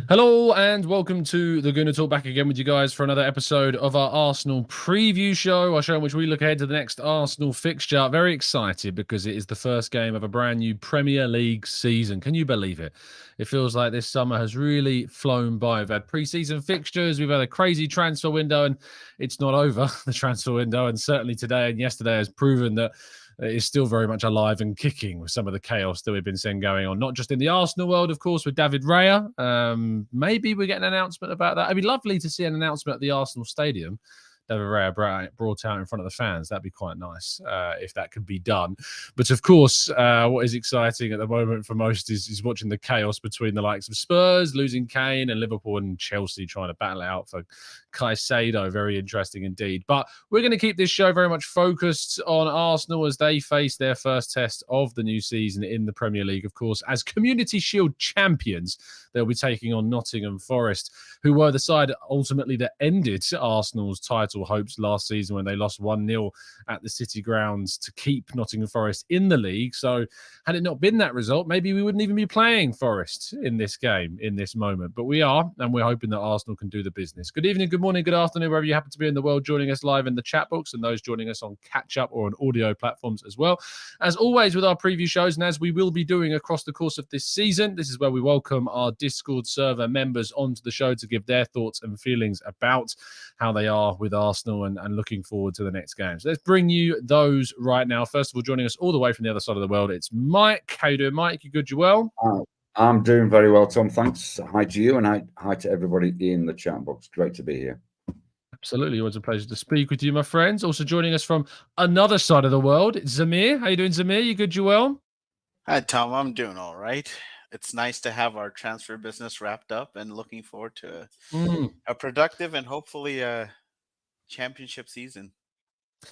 Hello and welcome to the Gooner Talk, back again with you guys for another episode of our Arsenal preview show, our show in which we look ahead to the next Arsenal fixture. Very excited because it is the first game of a brand new Premier League season. Can you believe it? It feels like this summer has really flown by. We've had pre-season fixtures, we've had a crazy transfer window, and it's not over, the transfer window. And certainly today and yesterday has proven that is still very much alive and kicking with some of the chaos that we've been seeing going on, not just in the Arsenal world, of course, with David Raya. Maybe we get an announcement about that. It'd be lovely to see an announcement at the Arsenal Stadium. David Raya brought out in front of the fans. That'd be quite nice if that could be done. But of course, what is exciting at the moment for most is watching the chaos between the likes of Spurs losing Kane and Liverpool and Chelsea trying to battle it out for Caicedo. Very interesting indeed. But we're going to keep this show very much focused on Arsenal as they face their first test of the new season in the Premier League, of course, as Community Shield champions. They'll be taking on Nottingham Forest, who were the side ultimately that ended Arsenal's title hopes last season when they lost 1-0 at the City grounds to keep Nottingham Forest in the league. So had it not been that result, maybe we wouldn't even be playing Forest in this game, in this moment. But we are, and we're hoping that Arsenal can do the business. Good evening, good morning, good afternoon, wherever you happen to be in the world, joining us live in the chat box and those joining us on catch-up or on audio platforms as well. As always with our preview shows, and as we will be doing across the course of this season, this is where we welcome our Discord server members onto the show to give their thoughts and feelings about how they are with Arsenal and looking forward to the next game. So let's bring you those right now. First of all, joining us all the way from the other side of the world, it's Mike. How you doing, Mike? You good? You well? I'm doing very well, Tom. Thanks. Hi to you and hi to everybody in the chat box. Great to be here. Absolutely. It was a pleasure to speak with you, my friends. Also joining us from another side of the world, it's Zamir. How you doing, Zamir? You good? You well? Hi, Tom. I'm doing all right. It's nice to have our transfer business wrapped up and looking forward to a productive and hopefully a championship season.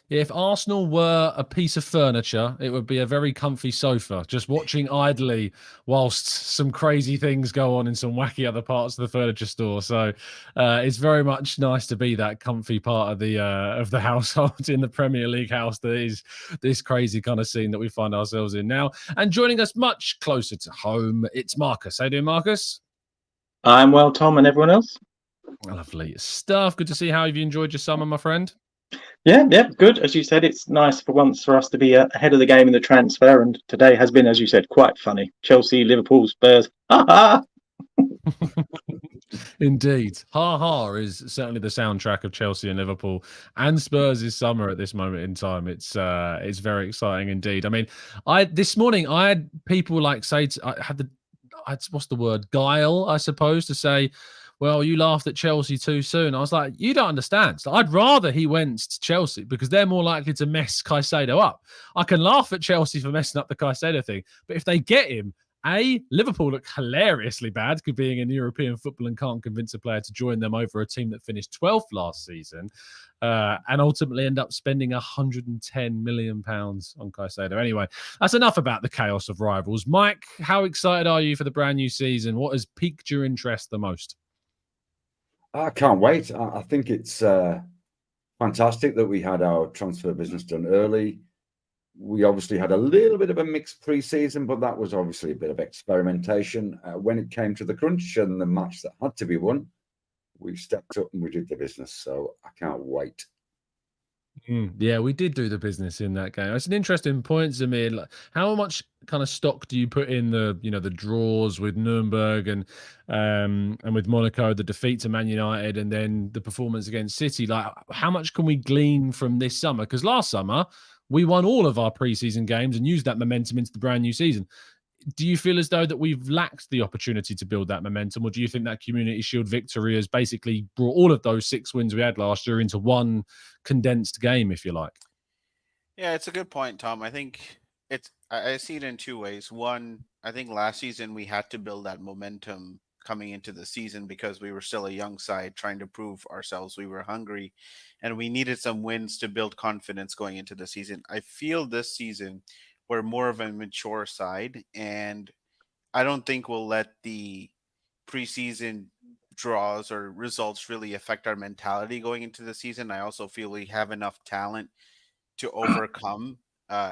Yeah, if Arsenal were a piece of furniture, it would be a very comfy sofa, just watching idly whilst some crazy things go on in some wacky other parts of the furniture store. So it's very much nice to be that comfy part of the household in the Premier League house that is this crazy kind of scene that we find ourselves in now. And joining us much closer to home, it's Marcus. How you doing, Marcus? I'm well, Tom, and everyone else? Lovely stuff. Good to see. How have you enjoyed your summer, my friend? Yeah, good. As you said, it's nice for once for us to be ahead of the game in the transfer, and today has been, as you said, quite funny. Chelsea, Liverpool, Spurs. Ha ha! Indeed. Ha ha is certainly the soundtrack of Chelsea and Liverpool and Spurs' summer at this moment in time. It's very exciting indeed. I mean, this morning I had people what's the word? Guile, I suppose, to say, well, you laughed at Chelsea too soon. I was like, you don't understand. So I'd rather he went to Chelsea because they're more likely to mess Caicedo up. I can laugh at Chelsea for messing up the Caicedo thing, but if they get him, Liverpool look hilariously bad because being in European football and can't convince a player to join them over a team that finished 12th last season and ultimately end up spending £110 million on Caicedo. Anyway, that's enough about the chaos of rivals. Mike, how excited are you for the brand new season? What has piqued your interest the most? I can't wait. I think it's fantastic that we had our transfer business done early. We obviously had a little bit of a mixed pre-season, but that was obviously a bit of experimentation. When it came to the crunch and the match that had to be won, we stepped up and we did the business. So I can't wait. Yeah, we did do the business in that game. It's an interesting point, Zamir. Like, how much kind of stock do you put in the draws with Nuremberg and with Monaco, the defeat to Man United, and then the performance against City? Like, how much can we glean from this summer? Because last summer we won all of our preseason games and used that momentum into the brand new season. Do you feel as though that we've lacked the opportunity to build that momentum, or do you think that Community Shield victory has basically brought all of those 6 wins we had last year into one condensed game, if you like? Yeah, it's a good point, Tom. I think I see it in two ways. One, I think last season we had to build that momentum coming into the season because we were still a young side trying to prove ourselves. We were hungry and we needed some wins to build confidence going into the season. I feel this season we're more of a mature side, and I don't think we'll let the preseason draws or results really affect our mentality going into the season. I also feel we have enough talent to overcome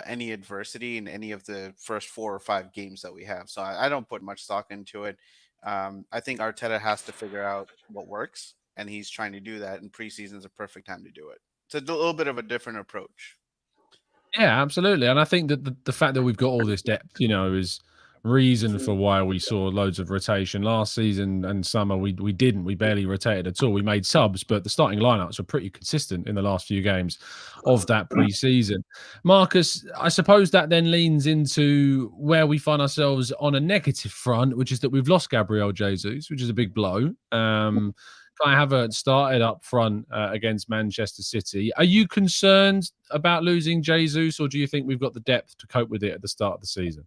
any adversity in any of the first 4 or 5 games that we have. So I don't put much stock into it. I think Arteta has to figure out what works, and he's trying to do that. And preseason is a perfect time to do it. It's a little bit of a different approach. Yeah, absolutely. And I think that the fact that we've got all this depth, is reason for why we saw loads of rotation last season and summer. We didn't. We barely rotated at all. We made subs, but the starting lineups were pretty consistent in the last few games of that pre-season. Marcus, I suppose that then leans into where we find ourselves on a negative front, which is that we've lost Gabriel Jesus, which is a big blow. Kai Havertz started up front against Manchester City. Are you concerned about losing Jesus, or do you think we've got the depth to cope with it at the start of the season?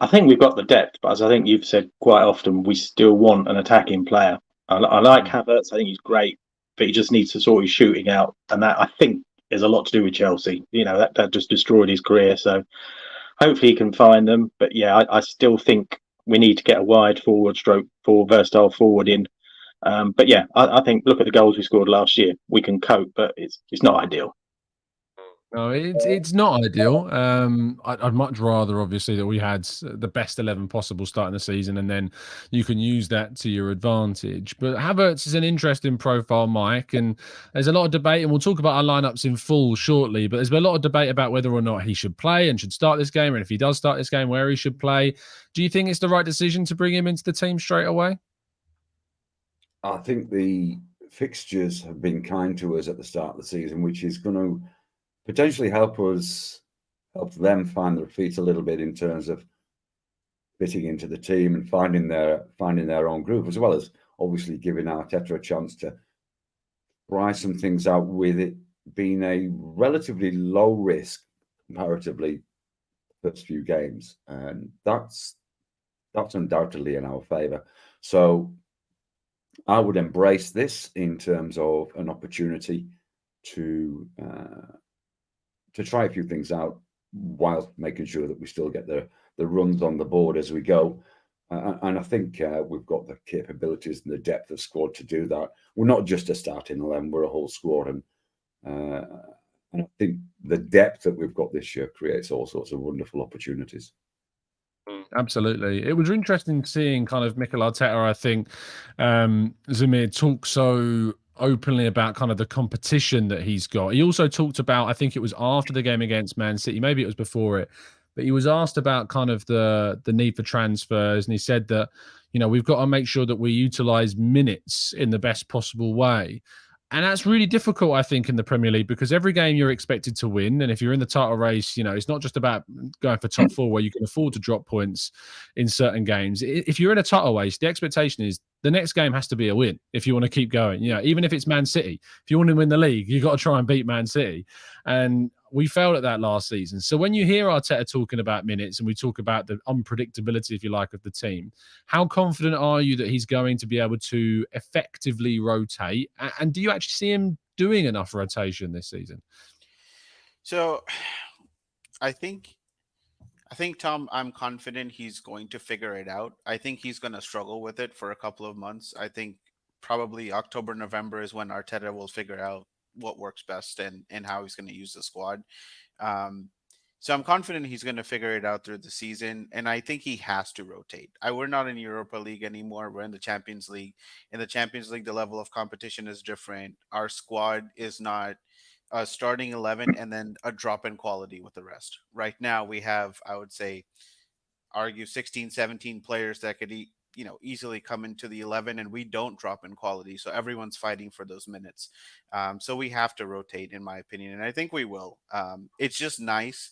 I think we've got the depth, but as I think you've said quite often, we still want an attacking player. I like Havertz. I think he's great, but he just needs to sort his shooting out, and that I think is a lot to do with Chelsea. That just destroyed his career. So hopefully he can find them. But yeah, I still think we need to get a wide forward stroke for versatile forward in. But yeah, I think look at the goals we scored last year. We can cope, but it's not ideal. No, it's not ideal. I'd much rather, obviously, that we had the best 11 possible starting the season, and then you can use that to your advantage. But Havertz is an interesting profile, Mike, and there's a lot of debate, and we'll talk about our lineups in full shortly. But there's been a lot of debate about whether or not he should play and should start this game, and if he does start this game, where he should play. Do you think it's the right decision to bring him into the team straight away? I think the fixtures have been kind to us at the start of the season, which is going to potentially help them find their feet a little bit in terms of fitting into the team and finding their own groove, as well as obviously giving Arteta a chance to try some things out, with it being a relatively low risk comparatively first few games, and that's undoubtedly in our favour. So I would embrace this in terms of an opportunity to try a few things out whilst making sure that we still get the runs on the board as we go. And I think we've got the capabilities and the depth of squad to do that. We're not just a starting 11, we're a whole squad. And I think the depth that we've got this year creates all sorts of wonderful opportunities. Absolutely. It was interesting seeing kind of Mikel Arteta, I think, Zamir, talk so openly about kind of the competition that he's got. He also talked about, I think it was after the game against Man City, maybe it was before it, but he was asked about kind of the need for transfers, and he said that, we've got to make sure that we utilize minutes in the best possible way. And that's really difficult, I think, in the Premier League, because every game you're expected to win. And if you're in the title race, it's not just about going for top four where you can afford to drop points in certain games. If you're in a title race, the expectation is the next game has to be a win if you want to keep going. Even if it's Man City, if you want to win the league, you've got to try and beat Man City. And we failed at that last season. So when you hear Arteta talking about minutes and we talk about the unpredictability, if you like, of the team, how confident are you that he's going to be able to effectively rotate? And do you actually see him doing enough rotation this season? So I think, Tom, I'm confident he's going to figure it out. I think he's going to struggle with it for a couple of months. I think probably October, November is when Arteta will figure out what works best and how he's going to use the squad. So I'm confident he's going to figure it out through the season, and I think he has to rotate. We're not in Europa League anymore. We're in the Champions League. In the Champions League, the level of competition is different. Our squad is not starting 11 and then a drop in quality with the rest. Right now, we have, I would say, argue 16, 17 players that could easily come into the 11, and we don't drop in quality. So everyone's fighting for those minutes. So we have to rotate, in my opinion, and I think we will. It's just nice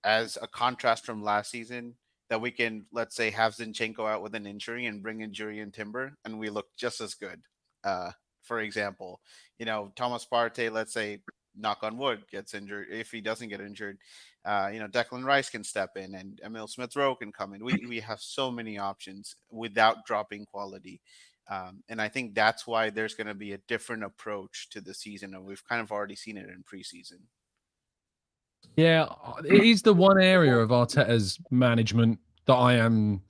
as a contrast from last season that we can, let's say, have Zinchenko out with an injury and bring in Jurriën Timber, and we look just as good. For example, Thomas Partey, let's say, knock on wood, gets injured. If he doesn't get injured, Declan Rice can step in and Emil Smith-Rowe can come in. We have so many options without dropping quality. And I think that's why there's going to be a different approach to the season. And we've kind of already seen it in preseason. Yeah, it is the one area of Arteta's management that I am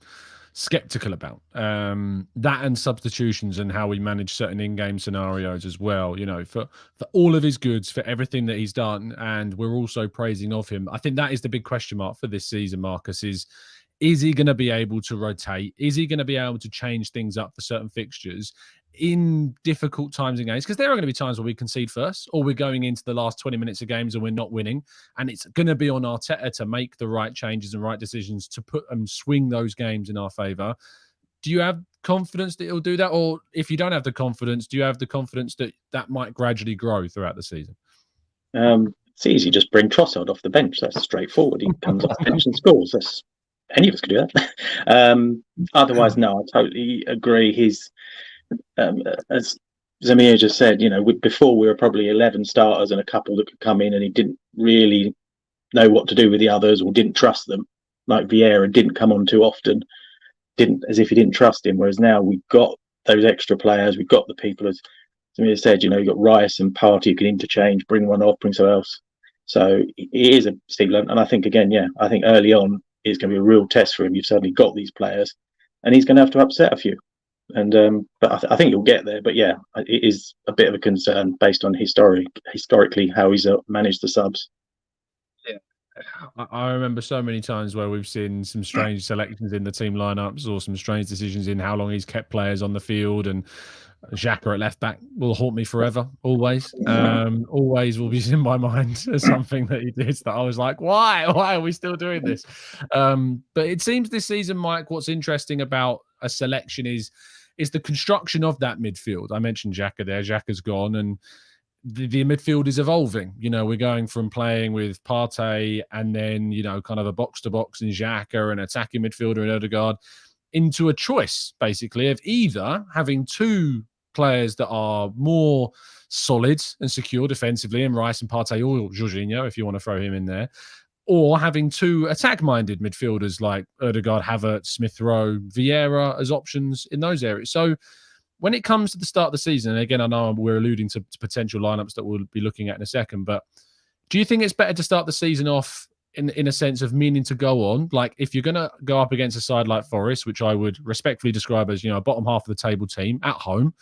skeptical about. That and substitutions and how we manage certain in-game scenarios as well, for all of his goods, for everything that he's done. And we're also praising of him. I think that is the big question mark for this season, Marcus, is Is he going to be able to rotate? Is he going to be able to change things up for certain fixtures in difficult times in games? Because there are going to be times where we concede first, or we're going into the last 20 minutes of games and we're not winning. And it's going to be on Arteta to make the right changes and right decisions to put and swing those games in our favour. Do you have confidence that he'll do that? Or if you don't have the confidence, do you have the confidence that that might gradually grow throughout the season? It's easy. Just bring Trossard off the bench. That's straightforward. He comes off the bench and scores. Any of us could do that. Otherwise, no, I totally agree. He's, as Zamir just said, before we were probably 11 starters and a couple that could come in, and he didn't really know what to do with the others or didn't trust them. Like Vieira didn't come on too often, as if he didn't trust him. Whereas now we've got those extra players, we've got the people, as Zamir said, you've got Rice and Partey who can interchange, bring one off, bring someone else. So it is a steep learn. And I think, again, I think early on it's going to be a real test for him. You've suddenly got these players and he's going to have to upset a few. And but I think he'll get there. But yeah, it is a bit of a concern based on historically how he's managed the subs. Yeah, I remember so many times where we've seen some strange selections in the team lineups or some strange decisions in how long he's kept players on the field, and Xhaka at left back will haunt me forever. Always will be in my mind as something that he did that I was like, why are we still doing this? But it seems this season, Mike, what's interesting about a selection is the construction of that midfield. I mentioned Xhaka there. Xhaka's gone, and the midfield is evolving. We're going from playing with Partey and then, kind of a box-to-box in Xhaka and attacking midfielder in Odegaard into a choice, basically, of either having two players that are more solid and secure defensively in Rice and Partey, or Jorginho, if you want to throw him in there, or having two attack-minded midfielders like Odegaard, Havertz, Smith Rowe, Vieira as options in those areas. So when it comes to the start of the season, and again, I know we're alluding to potential lineups that we'll be looking at in a second, but do you think it's better to start the season off in a sense of meaning to go on? Like, if you're going to go up against a side like Forest, which I would respectfully describe as, a bottom half of the table team at home,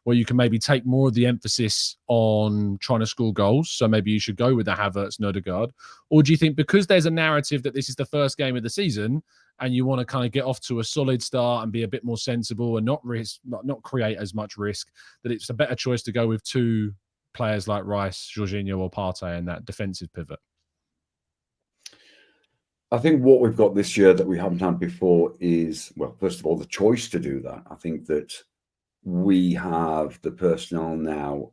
where you can maybe take more of the emphasis on trying to score goals, so maybe you should go with the Havertz and Odegaard? Or do you think because there's a narrative that this is the first game of the season and you want to kind of get off to a solid start and be a bit more sensible and not create as much risk, that it's a better choice to go with two players like Rice, Jorginho or Partey in that defensive pivot? I think what we've got this year that we haven't had before is, well, first of all, the choice to do that. I think that we have the personnel now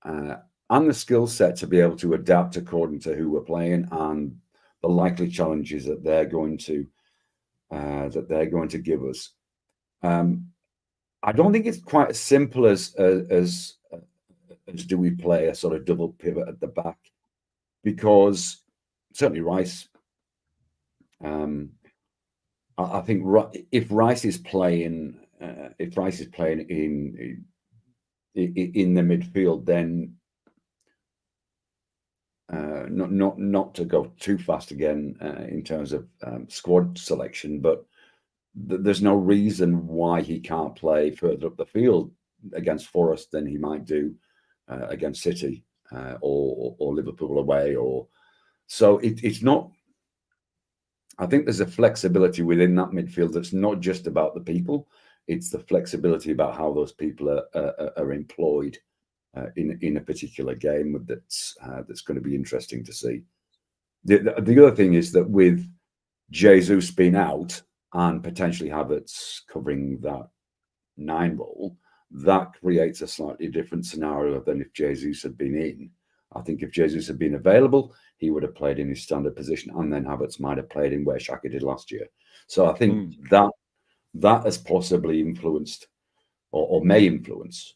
and the skill set to be able to adapt according to who we're playing and the likely challenges that they're going to give us. I don't think it's quite as simple as do we play a sort of double pivot at the back, because certainly Rice. I think if Rice is playing in the midfield, then not to go too fast again in terms of squad selection, but there's no reason why he can't play further up the field against Forest than he might do against City or Liverpool away. So it's not. I think there's a flexibility within that midfield that's not just about the people; it's the flexibility about how those people are employed in a particular game that's going to be interesting to see. The other thing is that with Jesus being out and potentially Havertz covering that 9 role, that creates a slightly different scenario than if Jesus had been in. I think if Jesus had been available, he would have played in his standard position, and then Havertz might have played in where Xhaka did last year. So I think that has possibly influenced or may influence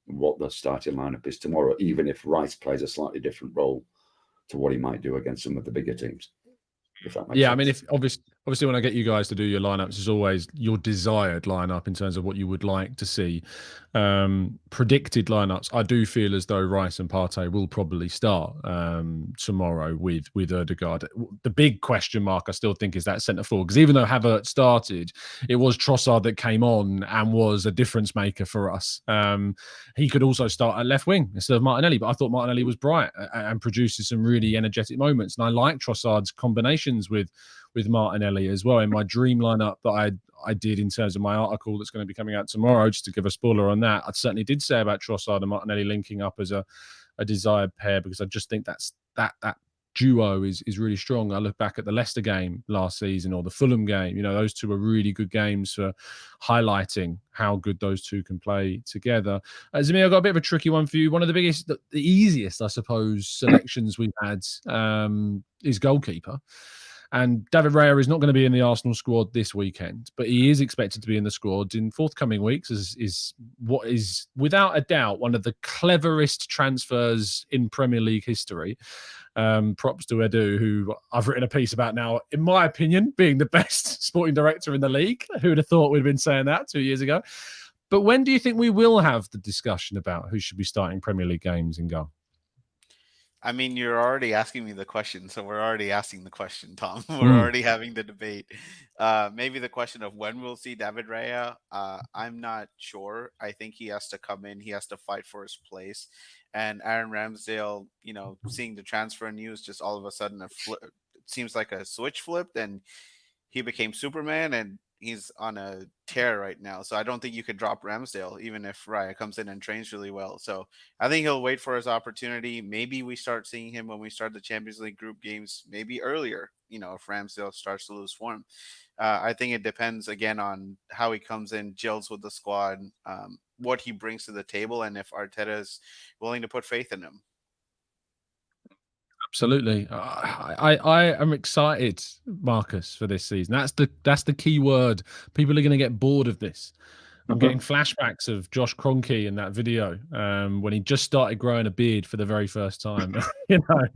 what the starting lineup is tomorrow, even if Rice plays a slightly different role to what he might do against some of the bigger teams. If that makes sense. I mean, if obviously when I get you guys to do your lineups, it's always your desired lineup in terms of what you would like to see. Predicted lineups, I do feel as though Rice and Partey will probably start tomorrow with Odegaard. The big question mark I still think is that centre forward, because even though Havertz started, it was Trossard that came on and was a difference maker for us. He could also start at left wing instead of Martinelli, but I thought Martinelli was bright and produces some really energetic moments, and I like Trossard's combinations with with Martinelli as well. In my dream lineup that I did in terms of my article that's going to be coming out tomorrow, just to give a spoiler on that, I certainly did say about Trossard and Martinelli linking up as a desired pair, because I just think that duo is really strong. I look back at the Leicester game last season or the Fulham game. You know, those two are really good games for highlighting how good those two can play together. Zamir, I've got a bit of a tricky one for you. One of the biggest, the easiest, I suppose, selections we've had is goalkeeper. And David Raya is not going to be in the Arsenal squad this weekend, but he is expected to be in the squad in forthcoming weeks. Is what is without a doubt one of the cleverest transfers in Premier League history. Props to Edu, who I've written a piece about now, in my opinion, being the best sporting director in the league. Who would have thought we'd been saying that 2 years ago? But when do you think we will have the discussion about who should be starting Premier League games in goal? I mean, you're already asking me the question, so we're already asking the question, Tom. We're already having the debate. Maybe the question of when we'll see David Raya, I'm not sure. I think he has to come in. He has to fight for his place. And Aaron Ramsdale, you know, seeing the transfer news, just all of a sudden, it seems like a switch flipped, and he became Superman, and he's on a tear right now. So I don't think you could drop Ramsdale, even if Raya comes in and trains really well. So I think he'll wait for his opportunity. Maybe we start seeing him when we start the Champions League group games, maybe earlier, you know, if Ramsdale starts to lose form. I think it depends, again, on how he comes in, gels with the squad, what he brings to the table, and if Arteta is willing to put faith in him. Absolutely. I am excited, Marcus, for this season. That's the key word. People are going to get bored of this. I'm getting flashbacks of Josh Kroenke in that video when he just started growing a beard for the very first time. You know,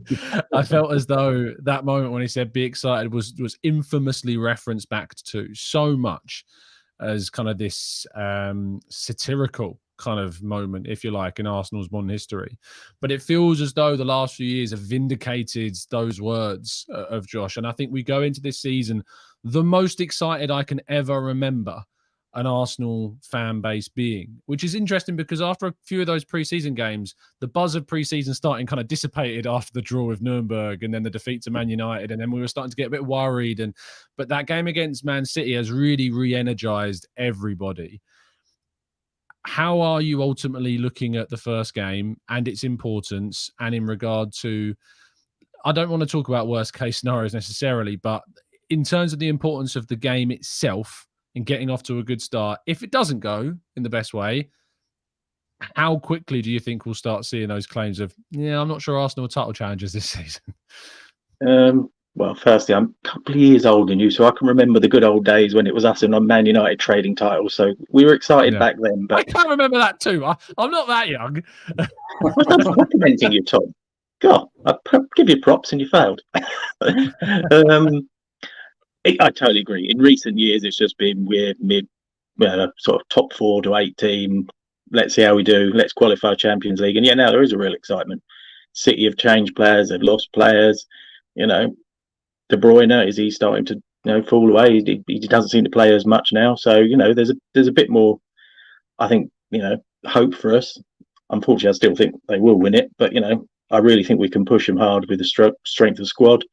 I felt as though that moment when he said "be excited" was infamously referenced back to so much as kind of this satirical kind of moment, if you like, in Arsenal's modern history. But it feels as though the last few years have vindicated those words of Josh. And I think we go into this season the most excited I can ever remember an Arsenal fan base being, which is interesting because after a few of those preseason games, the buzz of preseason starting kind of dissipated after the draw with Nuremberg and then the defeat to Man United. And then we were starting to get a bit worried. But that game against Man City has really re-energized everybody. How are you ultimately looking at the first game and its importance, and in regard to, I don't want to talk about worst case scenarios necessarily, but in terms of the importance of the game itself and getting off to a good start, if it doesn't go in the best way, how quickly do you think we'll start seeing those claims of, yeah, I'm not sure Arsenal are title challengers this season? Well, firstly, I'm a couple of years older than you, so I can remember the good old days when it was us and Man United trading titles. So we were excited back then. But I can't remember that too. I'm not that young. I'm complimenting you, Tom. God, I give you props and you failed. I totally agree. In recent years, it's just been weird mid, sort of top 4 to 8 team. Let's see how we do. Let's qualify Champions League. And yeah, now there is a real excitement. City have changed players. They've lost players. You know, De Bruyne, is he starting to fall away? He doesn't seem to play as much now. So there's a bit more, I think, hope for us. Unfortunately, I still think they will win it, but I really think we can push them hard with the strength of squad.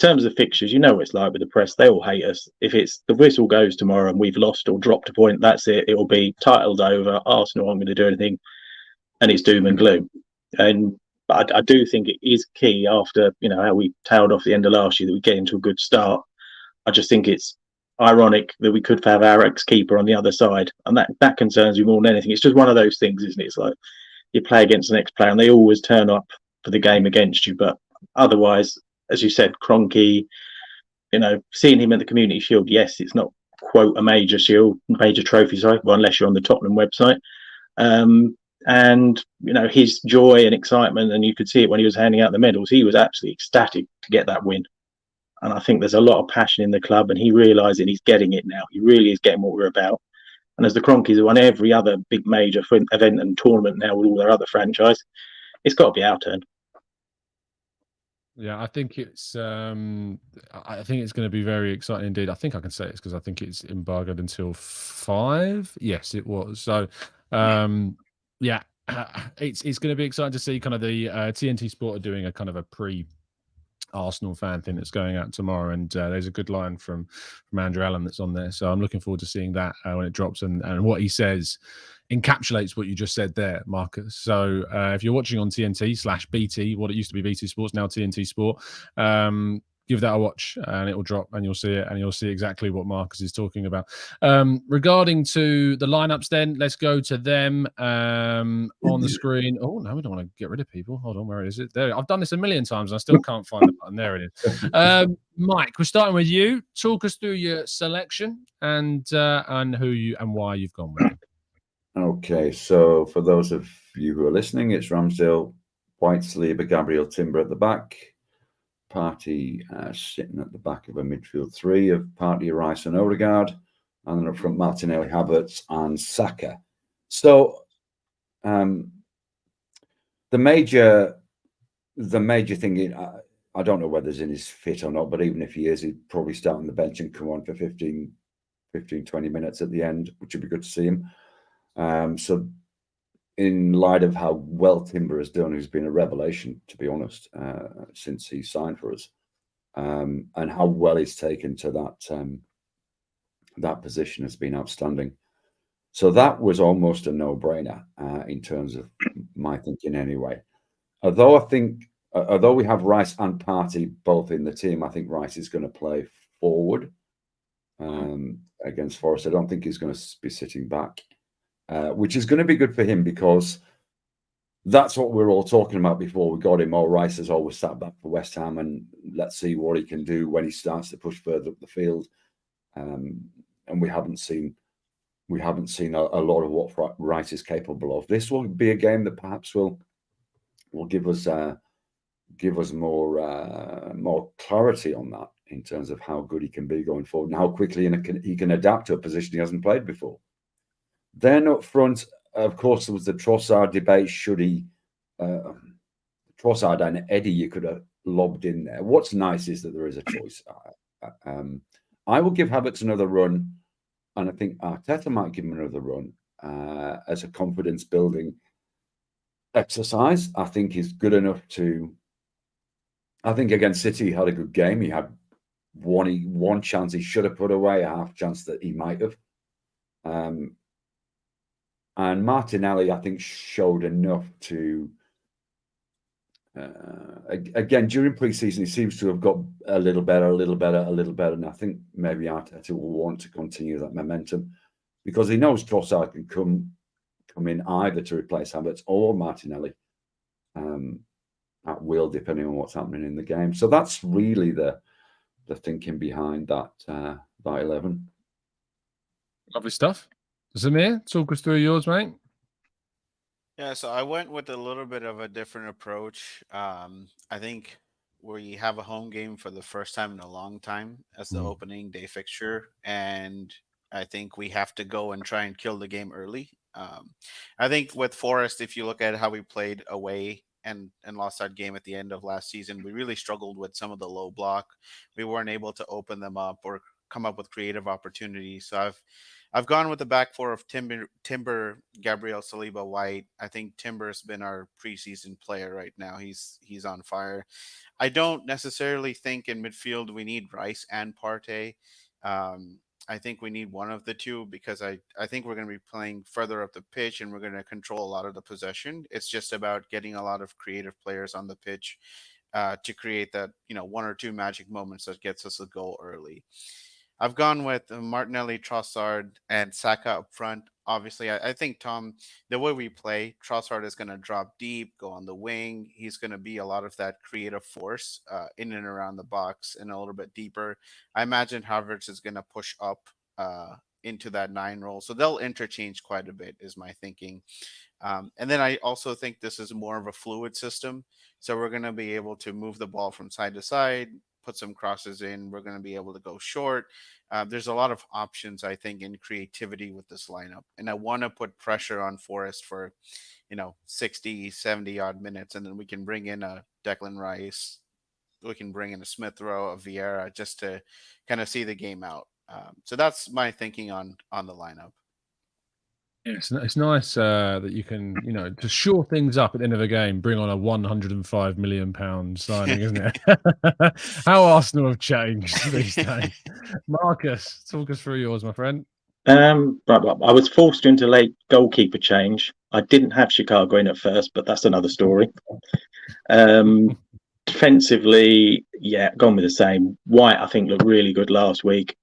In terms of fixtures, you know what it's like with the press. They all hate us. If it's the whistle goes tomorrow and we've lost or dropped a point, that's it. It will be titles over. Arsenal aren't going to do anything, and it's doom and gloom. But I do think it is key after how we tailed off the end of last year that we get into a good start. I just think it's ironic that we could have our ex-keeper on the other side, and that concerns me more than anything. It's just one of those things, isn't it? It's like you play against the next player and they always turn up for the game against you, but otherwise, as you said, Kroenke, seeing him at the Community Shield, yes, it's not quote a major trophy, sorry, well, unless you're on the Tottenham website. And his joy and excitement, and you could see it when he was handing out the medals. He was absolutely ecstatic to get that win, and I think there's a lot of passion in the club, and he realising he's getting it now. He really is getting what we're about. And as the Kroenkes have won every other big major event and tournament now with all their other franchise, it's got to be our turn. Yeah, I think it's going to be very exciting indeed. I think I can say it's because I think it's embargoed until 5. Yes, it was. So, it's going to be exciting to see kind of the TNT Sport are doing a kind of a Arsenal fan thing that's going out tomorrow, and there's a good line from Andrew Allen that's on there. So I'm looking forward to seeing that when it drops, and what he says encapsulates what you just said there, Marcus. So if you're watching on TNT/BT, what it used to be BT Sports, now TNT Sport, give that a watch and it will drop and you'll see it and you'll see exactly what Marcus is talking about. Regarding to the lineups, then let's go to them on the screen. Oh no, we don't want to get rid of people. Hold on, where is it? There. I've done this a million times and I still can't find the button. There it is. Mike, we're starting with you. Talk us through your selection and who you and why you've gone with them. Okay, so for those of you who are listening, it's Ramsdale, White, Saliba, Gabriel, Timber at the back. Partey sitting at the back of a midfield three of Partey, Rice and Odegaard, and then up front Martinelli, Havertz and Saka. So the major thing, I don't know whether Zinni's fit or not, but even if he is, he'd probably start on the bench and come on for 15, 20 minutes at the end, which would be good to see him. So in light of how well Timber has done, who's been a revelation, to be honest, since he signed for us, and how well he's taken to that position has been outstanding. So that was almost a no-brainer in terms of my thinking anyway. Although we have Rice and Partey both in the team, I think Rice is going to play forward against Forest. I don't think he's going to be sitting back. Which is going to be good for him because that's what we're all talking about before we got him. Rice has always sat back for West Ham, and let's see what he can do when he starts to push further up the field. And we haven't seen a lot of what Rice is capable of. This will be a game that perhaps will give us more clarity on that in terms of how good he can be going forward and how quickly he can adapt to a position he hasn't played before. Then up front, of course, there was the Trossard debate. Should he, Trossard and Eddie, you could have lobbed in there. What's nice is that there is a choice. I will give Havertz another run, and I think Arteta might give him another run as a confidence-building exercise. I think he's good enough to. I think against City, he had a good game. He had one chance he should have put away, a half chance that he might have. And Martinelli, I think, showed enough to, again, during pre-season, he seems to have got a little better. And I think maybe Arteta will want to continue that momentum because he knows Trossard can come in either to replace Havertz or Martinelli at will, depending on what's happening in the game. So that's really the thinking behind that 11. Lovely stuff. Zamir, talk us through yours, mate. Yeah, so I went with a little bit of a different approach. I think we have a home game for the first time in a long time as the opening day fixture, and I think we have to go and try and kill the game early. I think with Forest, if you look at how we played away and lost that game at the end of last season, we really struggled with some of the low block. We weren't able to open them up or come up with creative opportunities. So I've gone with the back four of Timber, Gabriel, Saliba, White. I think Timber's been our preseason player right now. He's on fire. I don't necessarily think in midfield we need Rice and Partey. I think we need one of the two because I think we're going to be playing further up the pitch and we're going to control a lot of the possession. It's just about getting a lot of creative players on the pitch to create that, one or two magic moments that gets us a goal early. I've gone with Martinelli, Trossard, and Saka up front. Obviously, I think, Tom, the way we play, Trossard is going to drop deep, go on the wing. He's going to be a lot of that creative force in and around the box and a little bit deeper. I imagine Havertz is going to push up into that 9 role. So they'll interchange quite a bit, is my thinking. And then I also think this is more of a fluid system. So we're going to be able to move the ball from side to side, put some crosses in. We're going to be able to go short. There's a lot of options, I think, in creativity with this lineup. And I want to put pressure on Forest for, 60, 70 odd minutes. And then we can bring in a Declan Rice. We can bring in a Smith Rowe, a Vieira, just to kind of see the game out. So that's my thinking on the lineup. It's nice that you can, to shore things up at the end of a game, bring on a £105 million signing, isn't it? How Arsenal have changed these days. Marcus, talk us through yours, my friend. I was forced into late goalkeeper change. I didn't have Chicago in at first, but that's another story. Defensively, yeah, gone with the same. White, I think, looked really good last week.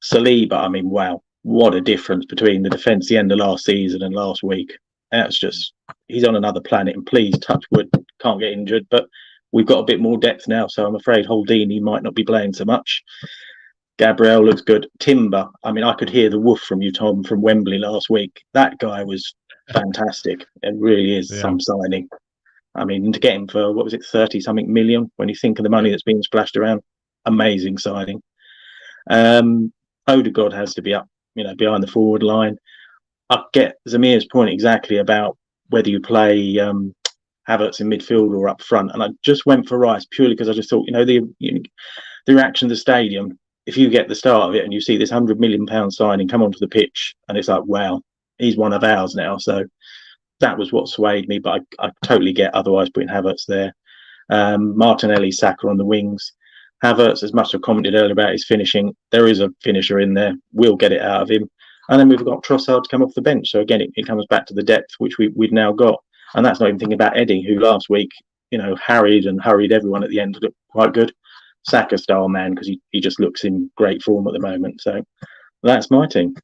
Saliba, I mean, wow, what a difference between the defence the end of last season and last week. That's just, he's on another planet. And please, touch wood, can't get injured. But we've got a bit more depth now, so I'm afraid Holdini might not be playing so much. Gabriel looks good. Timber, I mean, I could hear the woof from you, Tom, from Wembley last week. That guy was fantastic. It really is some signing. I mean, to get him for, 30 something million when you think of the money that's being splashed around, amazing signing. Odegaard has to be up, behind the forward line. I get Zamir's point exactly about whether you play Havertz in midfield or up front, and I just went for Rice purely because I just thought, the reaction to the stadium. If you get the start of it and you see this £100 million signing come onto the pitch, and it's like, wow, he's one of ours now. So that was what swayed me, but I totally get otherwise putting Havertz there. Martinelli, Saka on the wings. Havertz, as much as I commented earlier about his finishing, there is a finisher in there. We'll get it out of him. And then we've got Trossard to come off the bench. So again, it comes back to the depth, which we've now got. And that's not even thinking about Eddie, who last week, harried everyone at the end. Looked quite good. Saka style man, because he just looks in great form at the moment. So that's my team.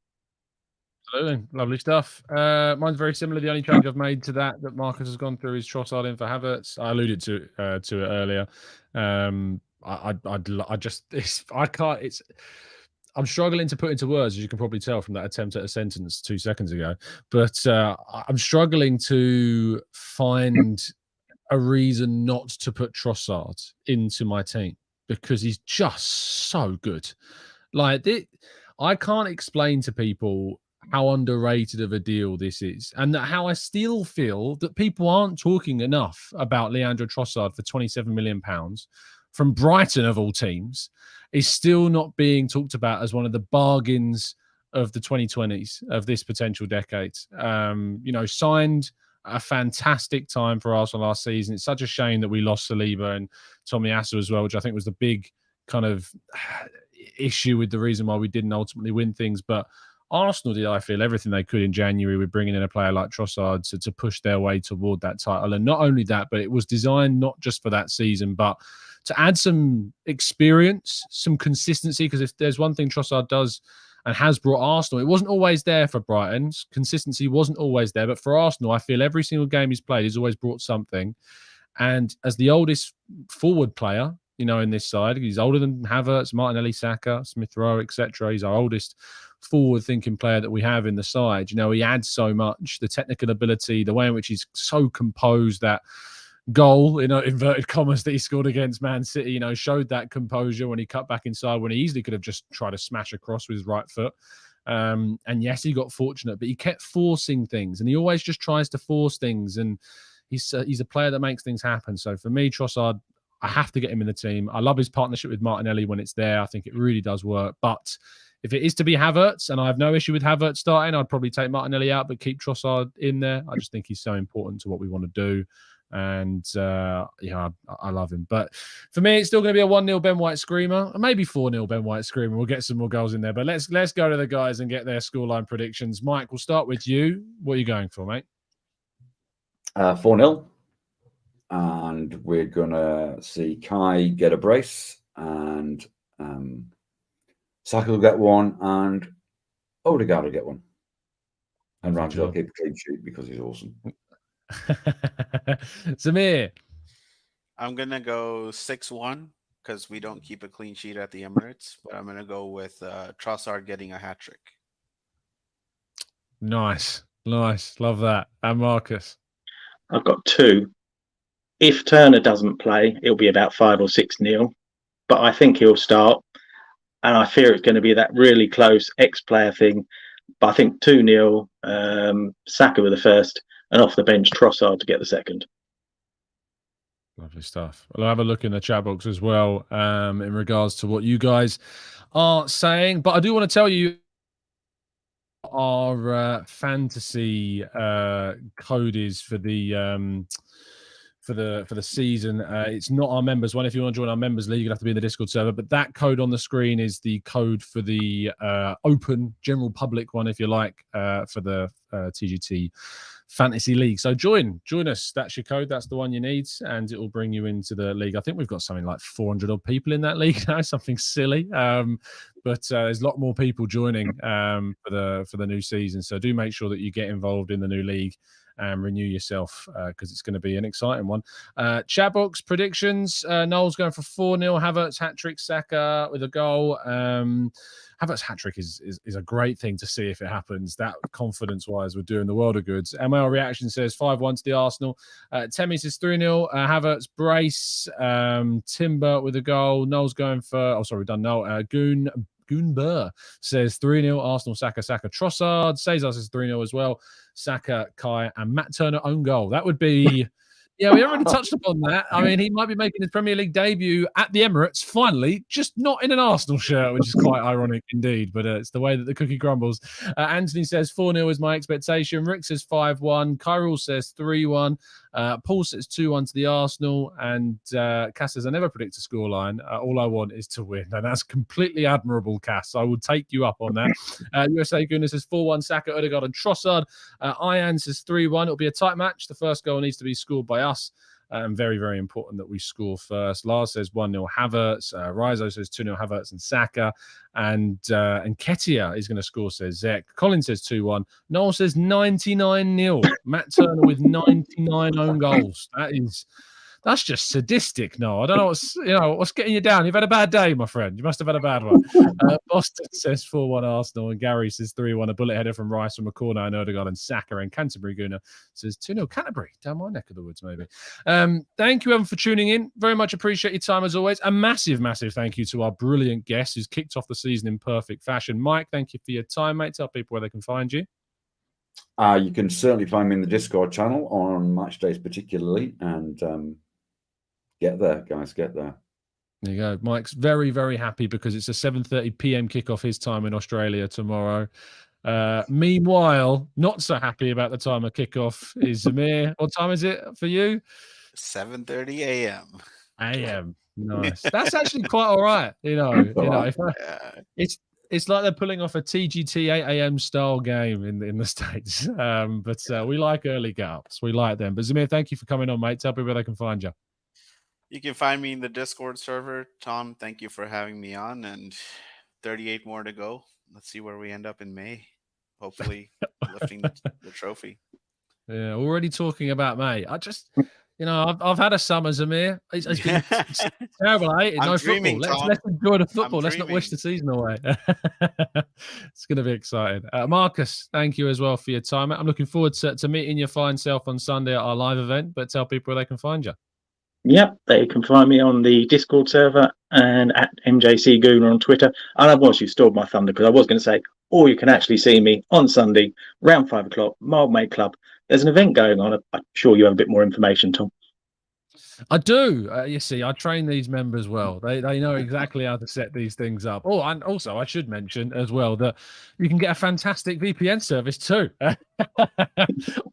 Absolutely. Lovely stuff. Mine's very similar. The only change I've made to that Marcus has gone through is Trossard in for Havertz. I alluded to it earlier. I'm struggling to put into words, as you can probably tell from that attempt at a sentence 2 seconds ago. But I'm struggling to find a reason not to put Trossard into my team because he's just so good. I can't explain to people how underrated of a deal this is, and how I still feel that people aren't talking enough about Leandro Trossard for £27 million from Brighton of all teams is still not being talked about as one of the bargains of the 2020s of this potential decade. Signed a fantastic time for Arsenal last season. It's such a shame that we lost Saliba and Tomiyasu as well, which I think was the big kind of issue with the reason why we didn't ultimately win things. But Arsenal did, I feel, everything they could in January with bringing in a player like Trossard to push their way toward that title. And not only that, but it was designed not just for that season, but to add some experience, some consistency. Because if there's one thing Trossard does and has brought Arsenal, it wasn't always there for Brighton. Consistency wasn't always there. But for Arsenal, I feel every single game he's played, he's always brought something. And as the oldest forward player, in this side, he's older than Havertz, Martinelli, Saka, Smith Rowe, etc. He's our oldest forward-thinking player that we have in the side. He adds so much, the technical ability, the way in which he's so composed. That goal, inverted commas, that he scored against Man City, showed that composure when he cut back inside, when he easily could have just tried to smash across with his right foot. And yes, he got fortunate, but he kept forcing things, and he always just tries to force things. And he's a player that makes things happen. So for me, Trossard, I have to get him in the team. I love his partnership with Martinelli when it's there. I think it really does work. But if it is to be Havertz, and I have no issue with Havertz starting, I'd probably take Martinelli out, but keep Trossard in there. I just think he's so important to what we want to do. And I love him. But for me, it's still going to be a 1-0 Ben White screamer, or maybe 4-0 Ben White screamer. We'll get some more goals in there. But let's go to the guys and get their scoreline predictions. Mike, we'll start with you. What are you going for, mate? 4-0. And we're going to see Kai get a brace, and Saka will get one, and Odegaard will get one. And Ramsey will keep a clean sheet because he's awesome. Zamir. I'm going to go 6-1 because we don't keep a clean sheet at the Emirates, but I'm going to go with Trossard getting a hat-trick. Nice. Love that. And Marcus? I've got 2. If Turner doesn't play, it'll be about 5 or 6-0. But I think he'll start. And I fear it's going to be that really close ex-player thing. But I think 2-0, Saka with the first, and off the bench, Trossard to get the second. Lovely stuff. I'll have a look in the chat box as well in regards to what you guys are saying. But I do want to tell you, our fantasy code is for the season. It's not our members one. If you want to join our members league, you'll have to be in the Discord server. But that code on the screen is the code for the open general public one, if you like, for the TGT Fantasy League. So join us. That's your code. That's the one you need, and it will bring you into the league. I think we've got something like 400 odd people in that league now, something silly. But there's a lot more people joining for the new season. So do make sure that you get involved in the new league and renew yourself because it's going to be an exciting one. Chat box predictions. Noel's going for 4-0. Havertz hat-trick, Saka with a goal. Havertz hat-trick is a great thing to see if it happens. That confidence-wise would do in the world of goods. ML Reaction says 5-1 to the Arsenal. Temi says 3-0. Havertz brace. Timber with a goal. Noel's going for... Oh, sorry, we've done Noel. Gooner says 3-0. Arsenal, Saka, Trossard. Cesar says 3-0 as well. Saka, Kai, and Matt Turner own goal. That would be... Yeah, we haven't really touched upon that. I mean, he might be making his Premier League debut at the Emirates, finally, just not in an Arsenal shirt, which is quite ironic indeed, but it's the way that the cookie crumbles. Anthony says 4-0 is my expectation. Rick says 5-1. Kyril says 3-1. Paul says 2-1 to the Arsenal. And Cass says, I never predict a scoreline. All I want is to win. And that's completely admirable, Cass. I will take you up on that. USA Gooner says 4-1, Saka, Odegaard, and Trossard. Ian says 3-1. It'll be a tight match. The first goal needs to be scored by us. Very, very important that we score first. Lars says 1-0 Havertz. Rizo says 2-0 Havertz and Saka. And Ketia is going to score, says Zek. Colin says 2-1. Noel says 99-0. Matt Turner with 99 own goals. That's just sadistic, no. I don't know what's getting you down. You've had a bad day, my friend. You must have had a bad one. Boston says 4-1 Arsenal, and Gary says 3-1. A bullet header from Rice from a corner, and Odegaard and Saka, and Canterbury Gooner says 2-0 Canterbury, down my neck of the woods, maybe. Thank you, everyone, for tuning in. Very much appreciate your time as always. A massive, massive thank you to our brilliant guest who's kicked off the season in perfect fashion. Mike, thank you for your time, mate. Tell people where they can find you. You can certainly find me in the Discord channel on match days particularly, and get there, guys, get there. There you go. Mike's very, very happy because it's a 7:30 p.m. kickoff his time in Australia tomorrow. Meanwhile, not so happy about the time of kickoff is Zamir. What time is it for you? 7:30 a.m. A.m. Nice. That's actually quite all right. It's like they're pulling off a TGT 8 a.m. style game in the States. But we like early get-ups. We like them. But Zamir, thank you for coming on, mate. Tell people where they can find you. You can find me in the Discord server. Tom, thank you for having me on, and 38 more to go. Let's see where we end up in May. Hopefully lifting the trophy. Yeah, already talking about May. I just, I've had a summer, Zamir. It's been terrible. I hate it. No football. Let's enjoy the football. Let's not wish the season away. It's going to be exciting. Marcus, thank you as well for your time. I'm looking forward to meeting your fine self on Sunday at our live event, but tell people where they can find you. Yep, they can find me on the Discord server and at MJC Gooner on Twitter. And I've watched you stole my thunder because I was going to say, or you can actually see me on Sunday, around 5 o'clock, Mildmay Club. There's an event going on. I'm sure you have a bit more information, Tom. I do. You see, I train these members well. They know exactly how to set these things up. Oh, and also I should mention as well that you can get a fantastic VPN service too.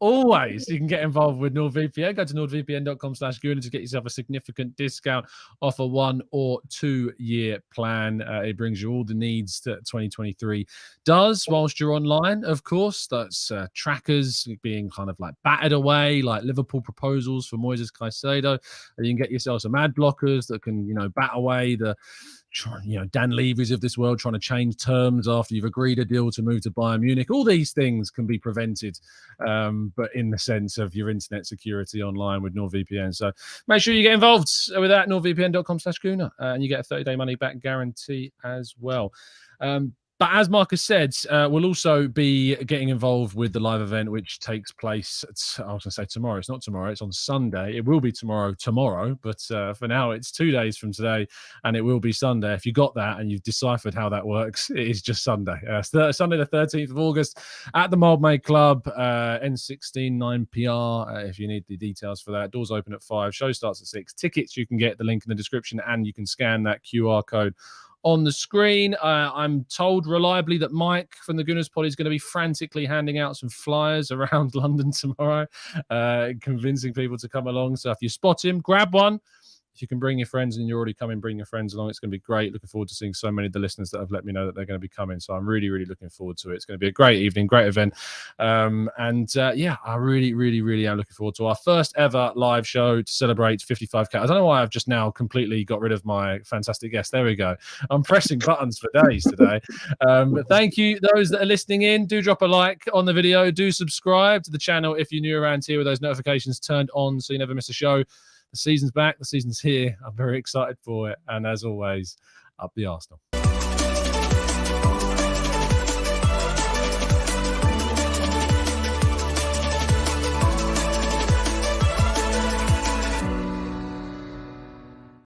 Always, you can get involved with NordVPN. Go to nordvpn.com/Gooner to get yourself a significant discount off a 1 or 2 year plan. It brings you all the needs that 2023 does whilst you're online, of course. That's trackers being kind of like battered away, like Liverpool proposals for Moises Caicedo. You can get yourself some ad blockers that can, bat away the, Dan Levy's of this world trying to change terms after you've agreed a deal to move to Bayern Munich. All these things can be prevented, but in the sense of your internet security online with NordVPN. So make sure you get involved with that, nordvpn.com/Gooner, and you get a 30-day money back guarantee as well. But as Marcus said, we'll also be getting involved with the live event, which takes place, I was going to say tomorrow. It's not tomorrow. It's on Sunday. It will be tomorrow, but for now, it's 2 days from today, and it will be Sunday. If you got that and you've deciphered how that works, it is just Sunday. Sunday the 13th of August at the Mildmay Club, N16 9PR, if you need the details for that. Doors open at 5. Show starts at 6. Tickets, you can get the link in the description, and you can scan that QR code on the screen. I'm told reliably that Mike from the Gooners Pod is going to be frantically handing out some flyers around London tomorrow, convincing people to come along. So if you spot him, grab one. If you can bring your friends and you're already coming, bring your friends along. It's going to be great. Looking forward to seeing so many of the listeners that have let me know that they're going to be coming. So I'm really, really looking forward to it. It's going to be a great evening, great event. Yeah, I really, really, really am looking forward to our first ever live show to celebrate 55K. I don't know why I've just now completely got rid of my fantastic guest. There we go. I'm pressing buttons for days today. But thank you, those that are listening in. Do drop a like on the video. Do subscribe to the channel if you're new around here with those notifications turned on so you never miss a show. The season's back. The season's here. I'm very excited for it. And as always, up the Arsenal.